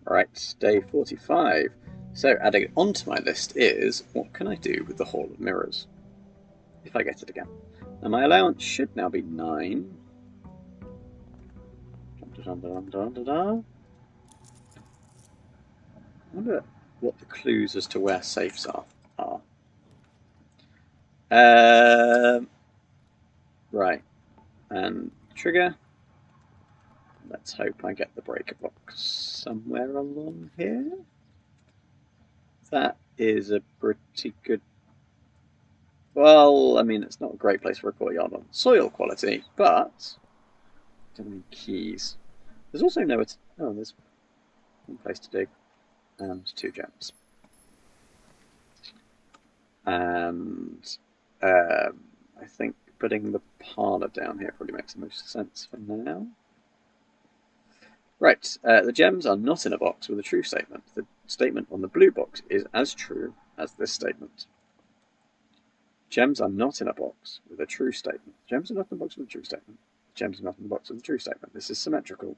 Right, day 45. So adding onto my list is, what can I do with the Hall of Mirrors? If I get it again. Now my allowance should now be 9. I wonder what the clues as to where safes are. Right, and trigger. Let's hope I get the breaker box somewhere along here. That is a pretty good... Well, I mean, it's not a great place for a courtyard on soil quality, but... Don't need keys. There's also nowhere to... Oh, there's one place to do. And 2 gems. And I think putting the parlour down here probably makes the most sense for now. Right, the gems are not in a box with a true statement. The statement on the blue box is as true as this statement. Gems are not in a box with a true statement. Gems are not in a box with a true statement. Gems are not in a box with a true statement. This is symmetrical.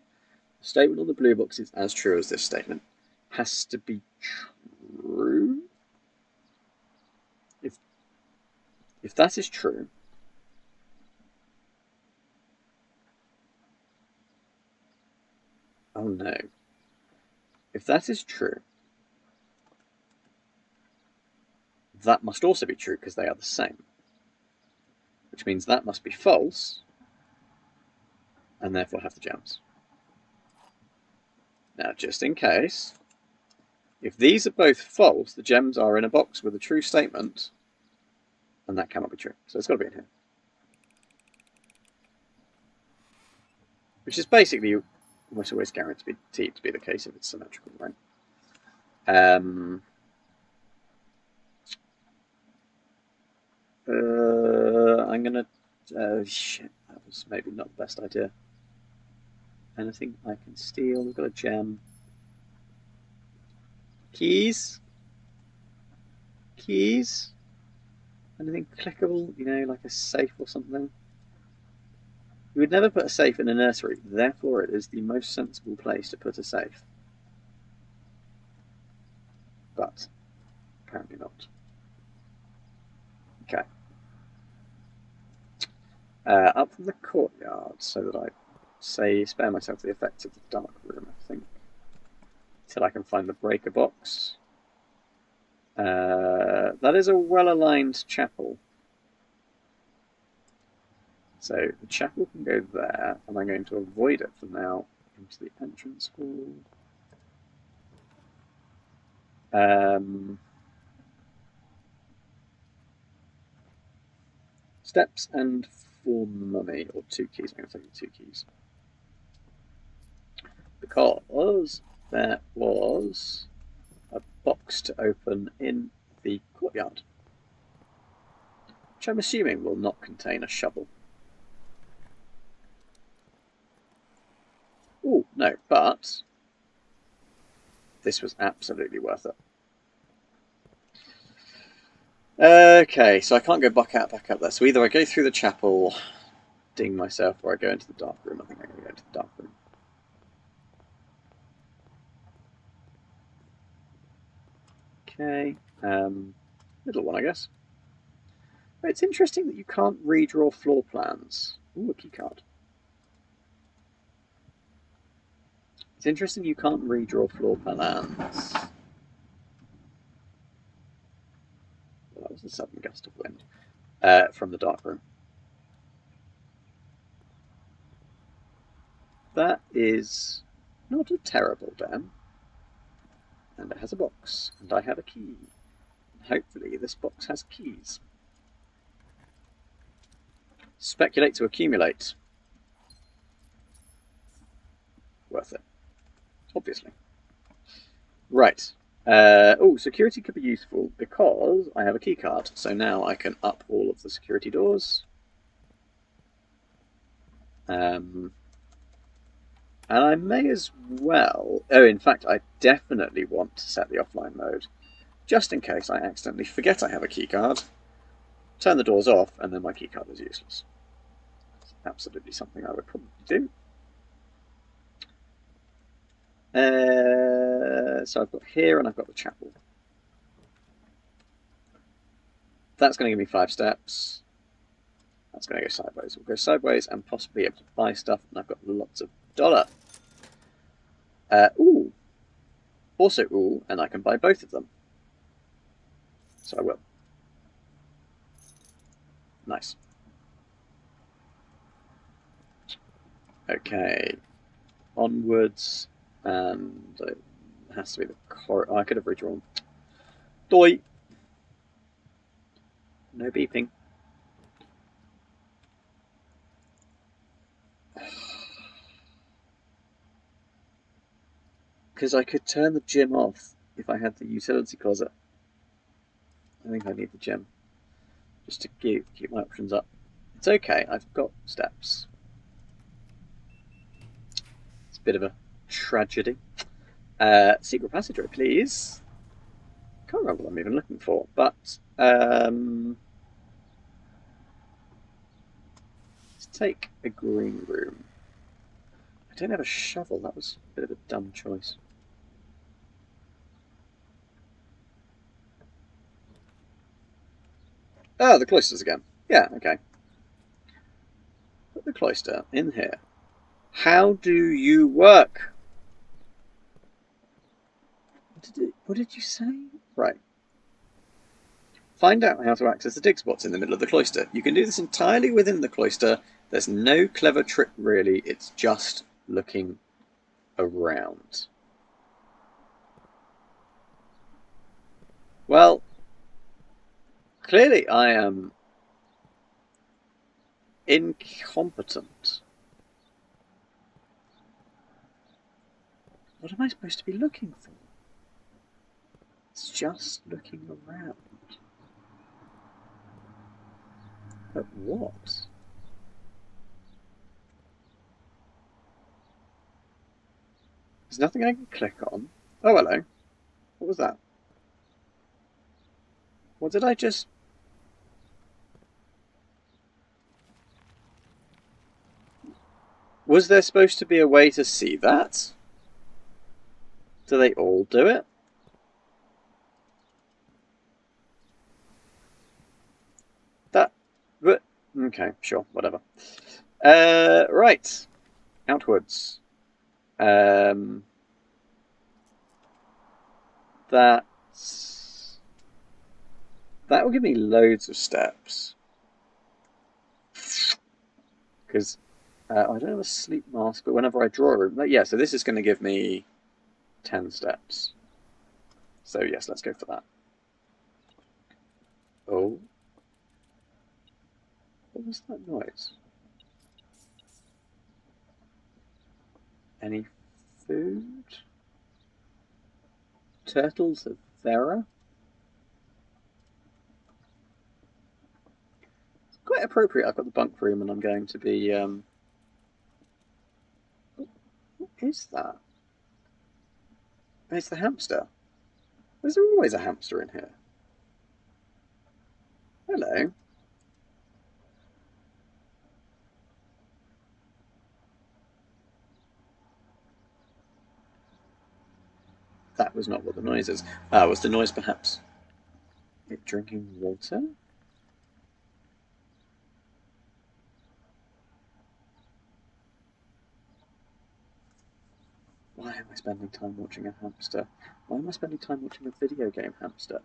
The statement on the blue box is as true as this statement. Has to be true. If that is true, oh no. If that is true, that must also be true because they are the same. Which means that must be false, and therefore have the gems. Now, just in case, if these are both false, the gems are in a box with a true statement, and that cannot be true. So it's got to be in here. Which is basically almost always guaranteed to be the case if it's symmetrical, right? I'm gonna... shit, that was maybe not the best idea. Anything I can steal? We've got a gem. Keys? Keys? Anything clickable? You know, like a safe or something? You would never put a safe in a nursery, therefore it is the most sensible place to put a safe. But apparently not. Okay. Up from the courtyard, so that I spare myself the effects of the dark room, I think. Till I can find the breaker box. That is a well-aligned chapel. So the chapel can go there, and I'm going to avoid it for now into the entrance hall. Steps and 4 money, or 2 keys. I'm going to take the 2 keys. Because there was a box to open in the courtyard, which I'm assuming will not contain a shovel. Oh, no, but this was absolutely worth it. Okay, so I can't go back up there. So either I go through the chapel, ding myself, or I go into the dark room. I think I'm going to go into the dark room. Okay, middle one, I guess. But it's interesting that you can't redraw floor plans. Ooh, a key card. It's interesting you can't redraw floor plans. Well, that was a sudden gust of wind from the dark room. That is not a terrible den. And it has a box, and I have a key. Hopefully this box has keys. Speculate to accumulate. Worth it. Obviously. Right. Oh, security could be useful because I have a key card. So now I can up all of the security doors. And I may as well... Oh, in fact, I definitely want to set the offline mode. Just in case I accidentally forget I have a key card. Turn the doors off, and then my key card is useless. It's absolutely something I would probably do. So I've got here and I've got the chapel. That's going to give me 5 steps. That's going to go sideways. We'll go sideways and possibly able to buy stuff, and I've got lots of dollar. Ooh. Also ooh, and I can buy both of them. So I will. Nice. Okay. Onwards, and it has to be the core. Oh, I could have redrawn. Doi! No beeping. Because I could turn the gym off if I had the utility closet. I think I need the gym. Just to keep my options up. It's okay, I've got steps. It's a bit of a tragedy. Secret passageway, please. Can't remember what I'm even looking for, but let's take a green room. I don't have a shovel, that was a bit of a dumb choice. Oh, the cloisters again. Yeah, okay. Put the cloister in here. How do you work? What did you say? Right. Find out how to access the dig spots in the middle of the cloister. You can do this entirely within the cloister. There's no clever trick really, it's just looking around. Well, clearly I am incompetent. What am I supposed to be looking for? It's just looking around. But what? There's nothing I can click on. Oh, hello. What was that? What did I just... Was there supposed to be a way to see that? Do they all do it? That... But... Okay, sure, whatever. Right. Outwards. That's... That will give me loads of steps. Because I don't have a sleep mask, but whenever I draw a room... Yeah, so this is going to give me 10 steps. So yes, let's go for that. Oh. What was that noise? Any food? Turtles of Thera? It's quite appropriate. I've got the bunk room and I'm going to be... What is that? It's the hamster. Is there always a hamster in here? Hello. That was not what the noise is. Was the noise perhaps it drinking water? Why am I spending time watching a hamster? Why am I spending time watching a video game hamster?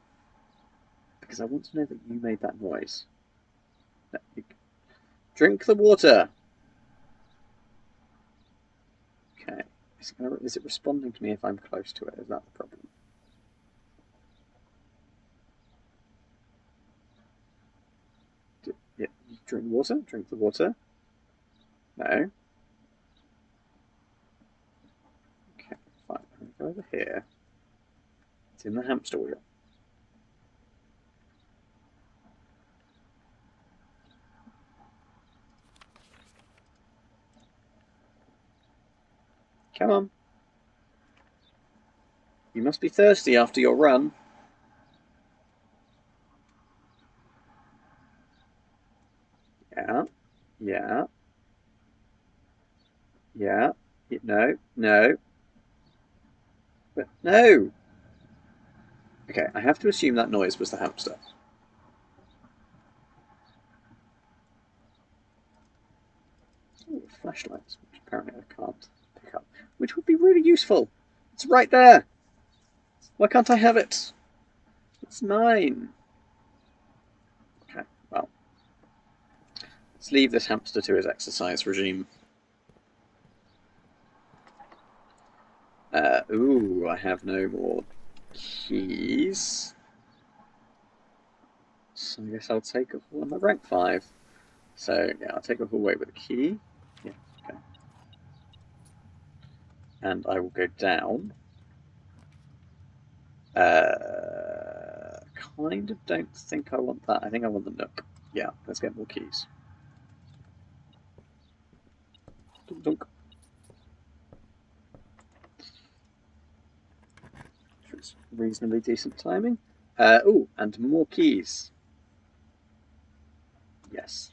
Because I want to know that you made that noise. Drink the water! Okay. Is it responding to me if I'm close to it? Is that the problem? Yeah, drink water? Drink the water? No. Okay, fine. I'm going to go over here. It's in the hamster wheel. Come on. You must be thirsty after your run. Yeah. Yeah. Yeah. No. No. But no! Okay, I have to assume that noise was the hamster. Ooh, flashlights, which apparently I can't pick up. Which would be really useful. It's right there! Why can't I have it? It's mine. Okay, well. Let's leave this hamster to his exercise regime. Ooh, I have no more keys. So I guess I'll take a hallway. I'm at rank 5. So, yeah, I'll take a hallway with a key. Yeah, okay. And I will go down. Kind of don't think I want that. I think I want the nook. Yeah, let's get more keys. Dunk, dunk. It's reasonably decent timing. Oh, and more keys. Yes.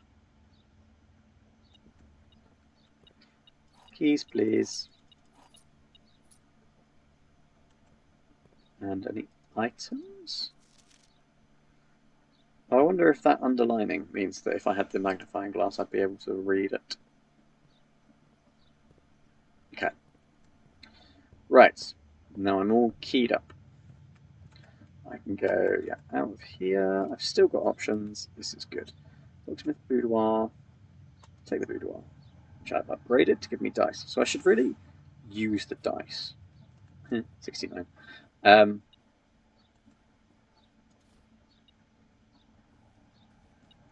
Keys, please. And any items? I wonder if that underlining means that if I had the magnifying glass, I'd be able to read it. Okay. Right. Now I'm all keyed up. I can go, yeah, out of here. I've still got options. This is good. Locksmith Boudoir. Take the boudoir, which I've upgraded to give me dice. So I should really use the dice. 69.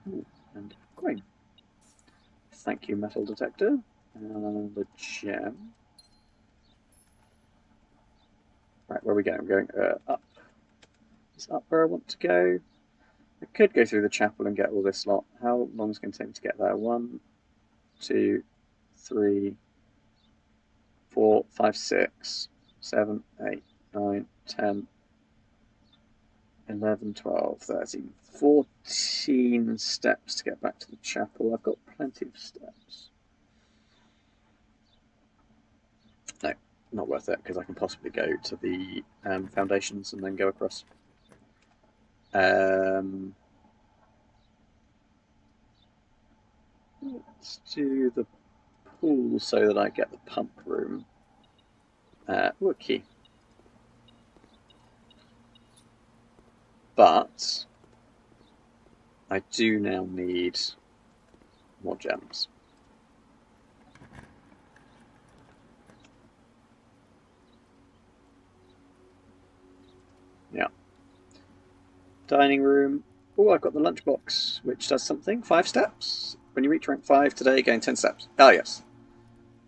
Ooh, and coin. Thank you, metal detector. And the gem. Right, where are we going? I'm going up. Is up where I want to go? I could go through the chapel and get all this lot. How long is it going to take me to get there? 1, 2, 3, 4, 5, 6, 7, 8, 9, 10, 11, 12, 13, 14 steps to get back to the chapel. I've got plenty of steps. No, not worth it, because I can possibly go to the foundations and then go across. Let's do the pool so that I get the pump room. Ooh, a key. But I do now need more gems. Yeah. Dining room. Oh, I've got the lunchbox, which does something. 5 steps. When you reach rank 5 today, gain 10 steps. Oh, yes.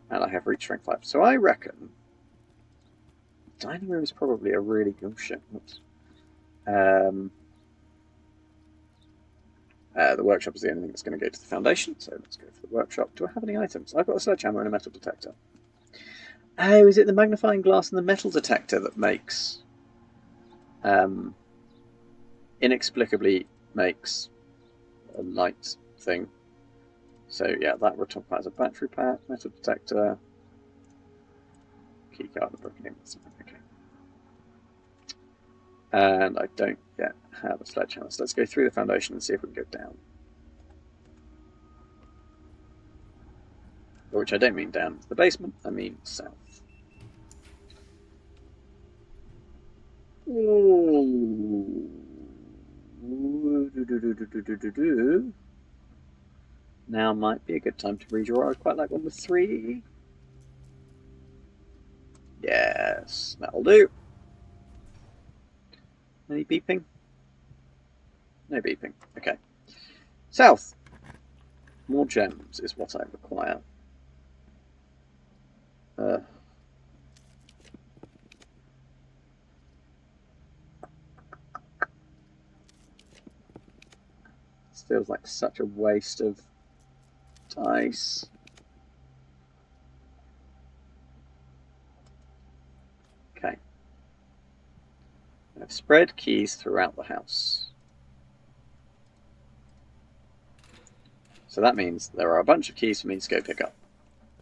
And I have reached rank 5. So I reckon dining room is probably a really good shit. Oops. The workshop is the only thing that's going to go to the foundation, so let's go for the workshop. Do I have any items? I've got a sledgehammer and a metal detector. Oh, is it the magnifying glass and the metal detector that makes... inexplicably makes a light thing? So yeah, that we're talking about as a battery pack, metal detector, keycard, and broken ingots. Okay. And I don't yet have a sledgehammer, so let's go through the foundation and see if we can go down. Which I don't mean down to the basement, I mean south. Ooh. Now might be a good time to redraw. I'd quite like one with 3. Yes, that'll do. Any beeping? No beeping. Okay. South. More gems is what I require. This feels like such a waste of dice. Okay. I've spread keys throughout the house. So that means there are a bunch of keys for me to go pick up.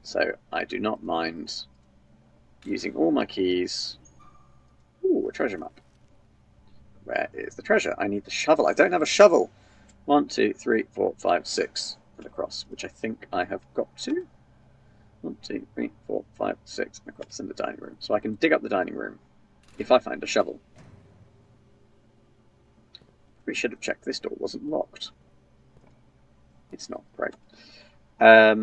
So I do not mind using all my keys treasure map. Where is the treasure? I need the shovel. I don't have a shovel. 1, 2, 3, 4, 5, 6 and across, which I think I have got to. 1, 2, 3, 4, 5, 6 and across in the dining room. So I can dig up the dining room if I find a shovel. We should have checked this door wasn't locked. It's not. Great. I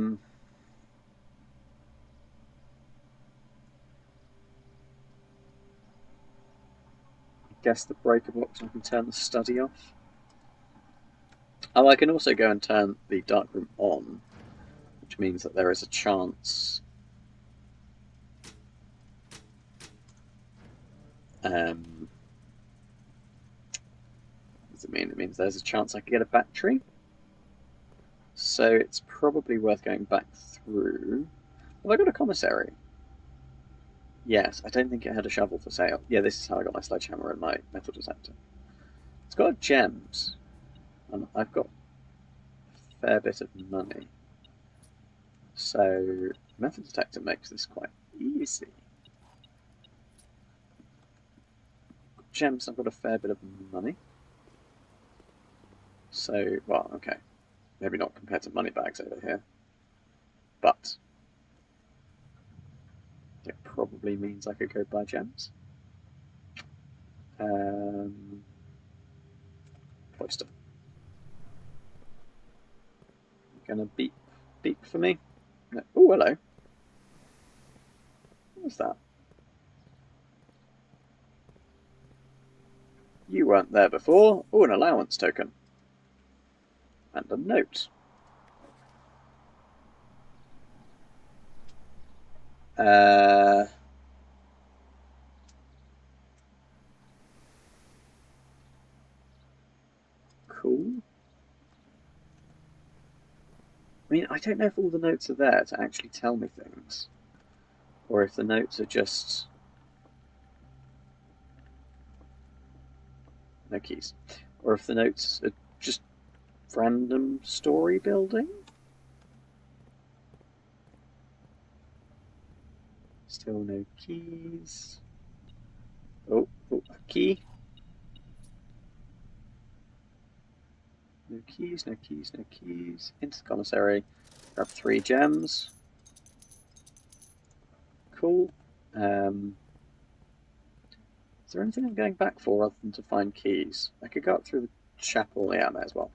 guess the breaker box, I can turn the study off. Oh, I can also go and turn the darkroom on, which means that there is a chance. What does it mean? It means there's a chance I could get a battery. So it's probably worth going back through. Have I got a commissary? Yes, I don't think it had a shovel for sale. Yeah, this is how I got my sledgehammer and my metal detector. It's got gems, and I've got a fair bit of money. So metal detector makes this quite easy. Gems, I've got a fair bit of money. So, well, okay. Maybe not compared to money bags over here. But it probably means I could go buy gems. Cloister. Gonna beep for me. No. Oh, hello. What's that? You weren't there before. Oh, an allowance token. And a note. Cool. I mean, I don't know if all the notes are there to actually tell me things, or if the notes are just... No keys. Or if the notes are just random story building. Still no keys. Oh, a key. No keys, no keys, no keys. Into the commissary. Grab 3 gems. Cool. Is there anything I'm going back for other than to find keys? I could go up through the chapel. Yeah, I may as well.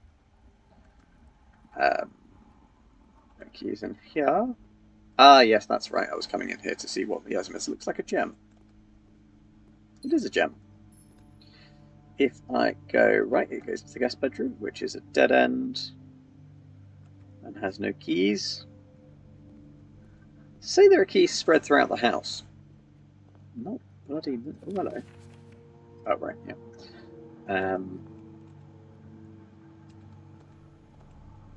No keys in here. Ah, yes, that's right. I was coming in here to see what the azimuth looks like a gem. It is a gem. If I go right, it goes to the guest bedroom, which is a dead end and has no keys. Say there are keys spread throughout the house. Not bloody. Oh, hello. Oh, right, yeah.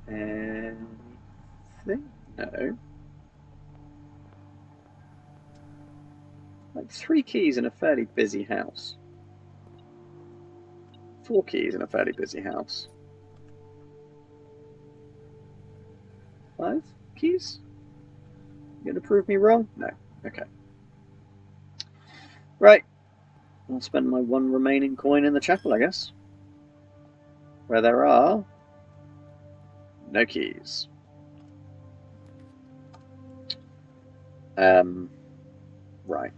Anything? No. Like 3 keys in a fairly busy house. 4 keys in a fairly busy house. 5 keys? You gonna prove me wrong? No. Okay. Right. I'll spend my 1 remaining coin in the chapel, I guess. Where there are no keys. Right.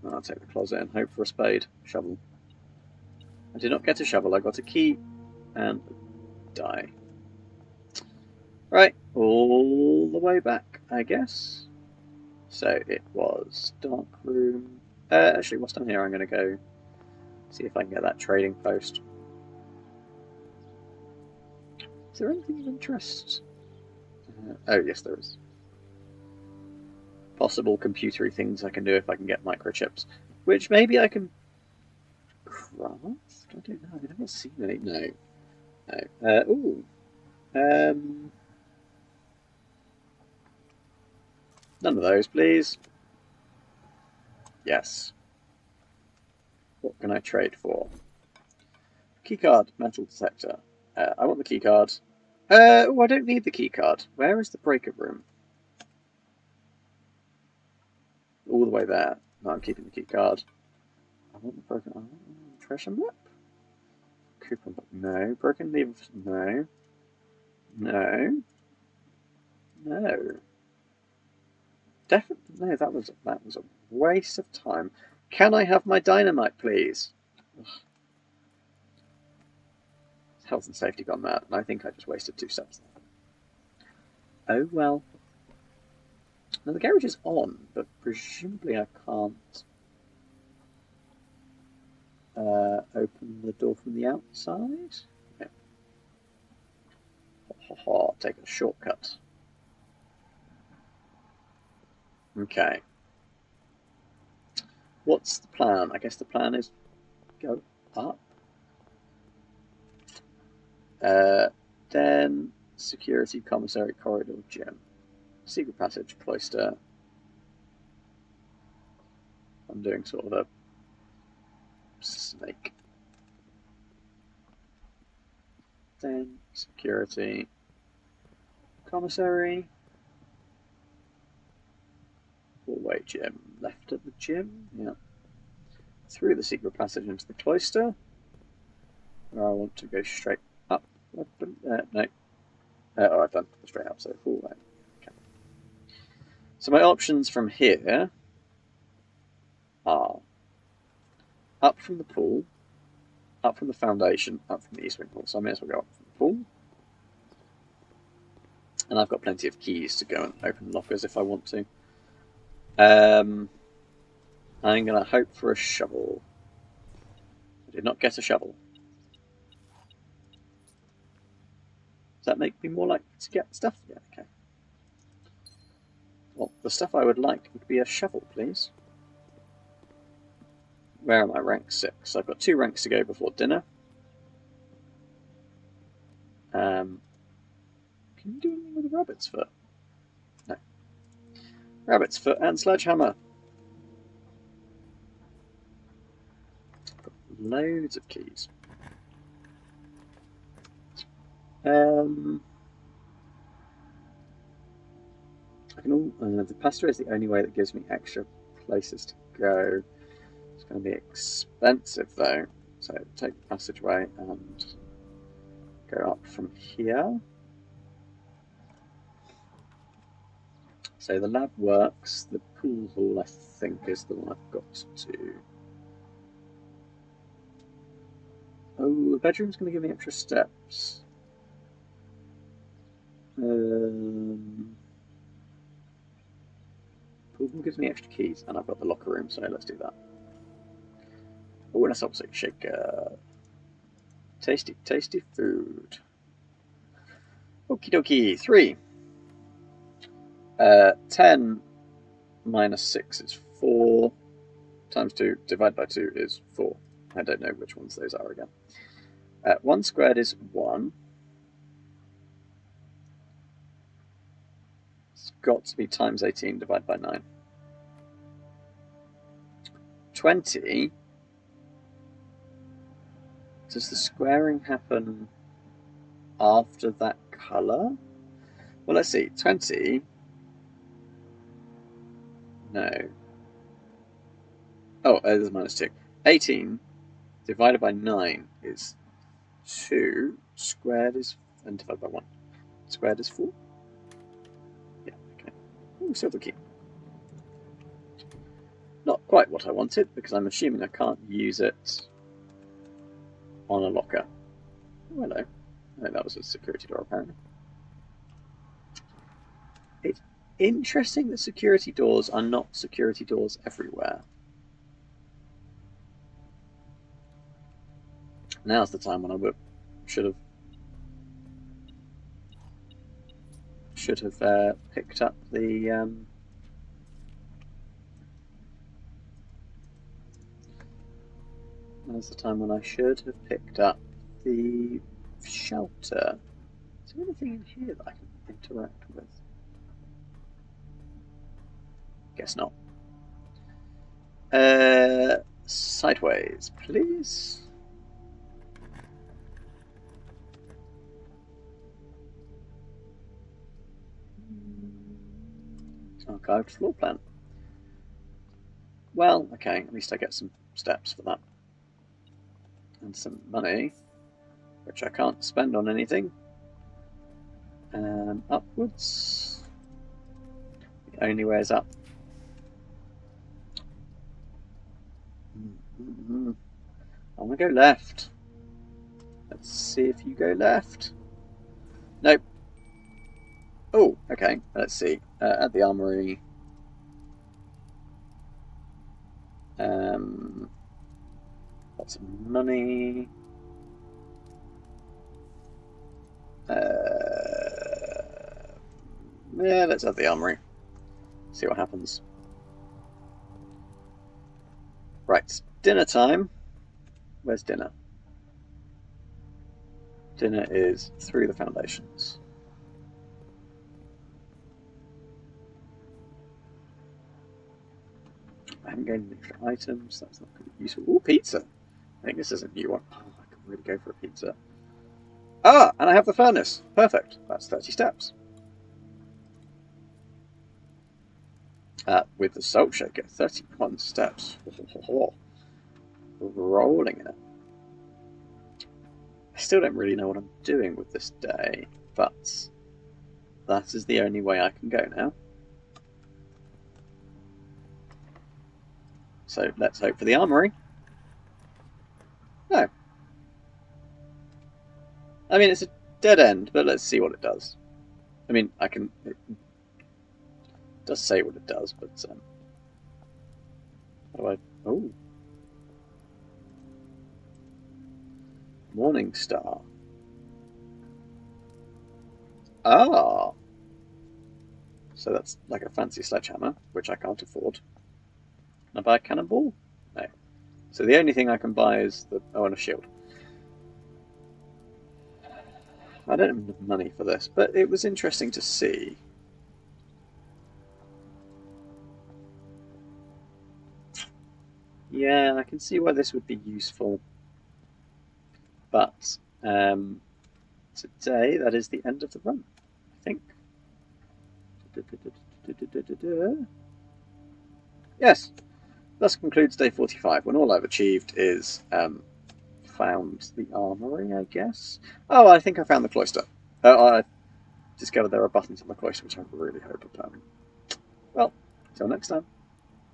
I'll take the closet and hope for a spade. Shovel. I did not get a shovel, I got a key and a die. Right, all the way back, I guess. So it was dark room. Actually, what's down here? I'm going to go see if I can get that trading post. Is there anything of interest? Oh, yes, there is. Possible computery things I can do if I can get microchips, which maybe I can craft? I don't know. I've never seen any. No. Ooh. None of those, please. Yes. What can I trade for? Keycard, metal detector. I want the keycard. Oh, I don't need the keycard. Where is the breaker room? All the way there. No, I'm keeping the keycard. I want the broken treasure map. Coupon book, no. Broken leaf, no. No. No. Definitely no. That was a waste of time. Can I have my dynamite, please? Ugh. Health and safety gone mad, and I think I just wasted 2 steps. Oh well. Now the garage is on, but presumably I can't open the door from the outside. Yeah. Take a shortcut. Okay. What's the plan? I guess the plan is go up. Den, security, commissary, corridor, gym. Secret passage, cloister. I'm doing sort of a snake. Den, security, commissary. Hallway, gym. Left of the gym, yeah. Through the secret passage into the cloister. Where I want to go straight up. No. I've done straight up, so hallway. Okay. So my options from here are up from the pool, up from the foundation, up from the east wing hall. So I may as well go up from the pool. And I've got plenty of keys to go and open lockers if I want to. I'm going to hope for a shovel. I did not get a shovel. Does that make me more likely to get stuff? Yeah, okay. Well, the stuff I would like would be a shovel, please. Where am I? Rank 6. I've got 2 ranks to go before dinner. Can you do anything with a rabbit's foot? No. Rabbit's foot and sledgehammer. Got loads of keys. The pasture is the only way that gives me extra places to go. It's going to be expensive though, so take the passageway and go up from here. So the lab works. The pool hall, I think, is the one I've got to. Oh, the bedroom's going to give me extra steps. Pool hall gives me extra keys, and I've got the locker room, so let's do that. Oh, and a salt shaker. Tasty, tasty food. Okie dokie, 3. 10 minus 6 is 4. Times 2 divided by 2 is 4. I don't know which ones those are again. 1 squared is 1. It's got to be times 18 divided by 9. 20. Does the squaring happen after that colour? Well, let's see. 20. No. Oh, there's minus 2. 18 divided by 9 is 2. Squared is... and divided by 1. Squared is 4. Yeah, okay. Ooh, silver key. Not quite what I wanted, because I'm assuming I can't use it on a locker. Oh, hello. I think that was a security door, apparently. It's interesting that security doors are not security doors everywhere. Now's the time when I should have picked up the now's the time when I should have picked up the shelter. Is there anything in here that I can interact with? Guess not. Sideways, please. Archived floor plan. Well, okay, at least I get some steps for that. And some money, which I can't spend on anything. Upwards. The only way is up. I'm gonna go left. Let's see if you go left. Nope. Oh, okay. Let's see. At the armory. Lots of money. Yeah, let's have the armory. See what happens. Right, dinner time. Where's dinner? Dinner is through the foundations. I haven't gained any extra items. That's not going to be useful. Ooh, pizza. I think this is a new one. Oh, I could really go for a pizza. Ah, and I have the furnace. Perfect. That's 30 steps. With the salt shaker, 31 steps. Rolling in it. I still don't really know what I'm doing with this day, but that is the only way I can go now. So let's hope for the armory. No. I mean, it's a dead end, but let's see what it does. I mean, it does say what it does, but how do I? Oh, Morning Star. Ah, so that's like a fancy sledgehammer, which I can't afford. Can I buy a cannonball? No. So the only thing I can buy is and a shield. I don't have enough money for this, but it was interesting to see. Yeah, I can see why this would be useful. But today, that is the end of the run, I think. Yes, thus concludes day 45, when all I've achieved is found the armory, I guess. Oh, I think I found the cloister. I discovered there are buttons on the cloister, which I really hope are permanent. Well, till next time.